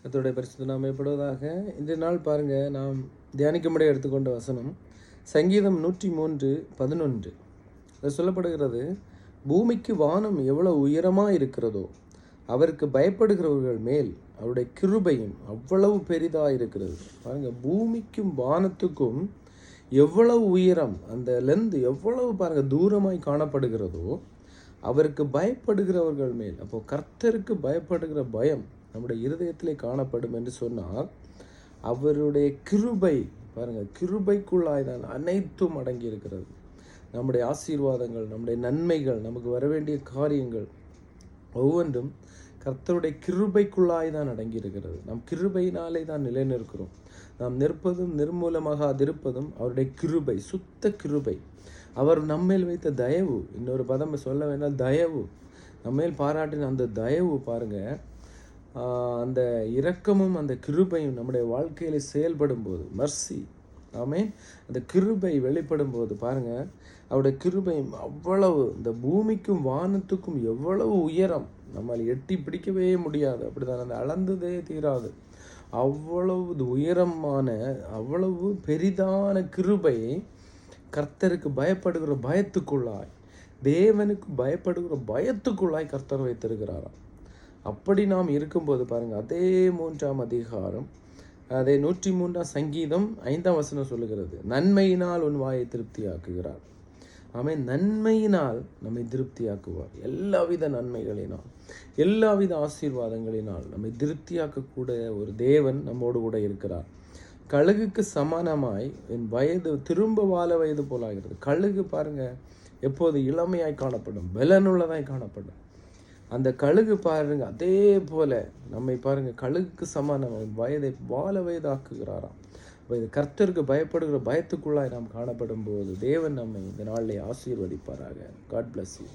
கர்த்தருடைய பரிசுத்த நாமம் மேம்படுவதாக. இன்றைய நாள் பாருங்க, நாம் தியானிக்கும்படி எடுத்துக்கொண்ட வசனம் சங்கீதம் 103:11. அது சொல்லப்படுகிறது, பூமிக்கு வானம் எவ்வளவு உயரமாக இருக்கிறதோ அவருக்கு பயப்படுகிறவர்கள் மேல் அவருடைய கிருபையும் அவ்வளவு பெரிதாக இருக்கிறது. பாருங்க, பூமிக்கும் வானத்துக்கும் எவ்வளவு உயரம், அந்த லென்த் எவ்வளவு பாருங்க தூரமாய் காணப்படுகிறதோ அவருக்கு பயப்படுகிறவர்கள் மேல். அப்போ கர்த்தருக்கு பயப்படுகிற பயம் நம்முடைய இருதயத்திலே காணப்படும் என்று சொன்னால், அவருடைய கிருபை பாருங்கள், கிருபைக்குள்ளாய் தான் அனைத்தும் அடங்கி இருக்கிறது. நம்முடைய ஆசீர்வாதங்கள், நம்முடைய நன்மைகள், நமக்கு வர வேண்டிய காரியங்கள் ஒவ்வொன்றும் கர்த்தருடைய கிருபைக்குள்ளாய் தான் அடங்கி இருக்கிறது. நாம் கிருபையினாலே தான் நிலைநிற்கிறோம். நாம் நிற்பதும் நிர்மூலமாக அதிருப்பதும் அவருடைய கிருபை, சுத்த கிருபை. அவர் நம்மேல் வைத்த தயவு, இன்னொரு பதம் சொல்ல வேண்டாம், தயவு, நம்மேல் பாராட்டின அந்த தயவு பாருங்க, அந்த இரக்கமும் அந்த கிருபையும் நம்முடைய வாழ்க்கையில் செயல்படும் போது, மர்சி, ஆமென், அந்த கிருபை வெளிப்படும் போது பாருங்க, அவருடைய கிருபையும் அவ்வளவு, இந்த பூமிக்கும் வானத்துக்கும் எவ்வளவு உயரம், நம்மால் எட்டி பிடிக்கவே முடியாது, அப்படிதான், அந்த அளந்ததே தீராது, அவ்வளவு உயரமான அவ்வளவு பெரிதான கிருபையை கர்த்தருக்கு பயப்படுகிற பயத்துக்குள்ளாய், தேவனுக்கு பயப்படுகிற பயத்துக்குள்ளாய் கர்த்தர் வைத்திருக்கிறாராம். அப்படி நாம் இருக்கும்போது பாருங்கள், அதே 3ஆம் அதிகாரம், அதே 103ஆம் சங்கீதம் 5ஆம் வசனம் சொல்லுகிறது, நன்மையினால் உன் வாயை திருப்தியாக்குகிறார். ஆமென், நன்மையினால் நம்மை திருப்தியாக்குவார். எல்லாவித நன்மைகளினால், எல்லாவித ஆசீர்வாதங்களினால் நம்மை திருப்தியாக்கக்கூடிய ஒரு தேவன் நம்மோடு கூட இருக்கிறார். கழுகுக்கு சமானமாய் என் வயது திரும்ப வாழ வயது போலாகிறது. கழுகு பாருங்க, எப்போது இளமையாய் காணப்படும், பலனுள்ளதாய் காணப்படும். அந்த கழுகு பாருங்க, அதே போல நம்மை பாருங்க, கழுகுக்கு சமானமாய் வயதை வாழ வயதாக்குகிறாராம். இது கர்த்தருக்கு பயப்படுகிற பயத்துக்குள்ளாய் நாம் காணப்படும் போது தேவன் நம்மை இந்த நாளிலே ஆசீர்வதிப்பாராக. God bless you.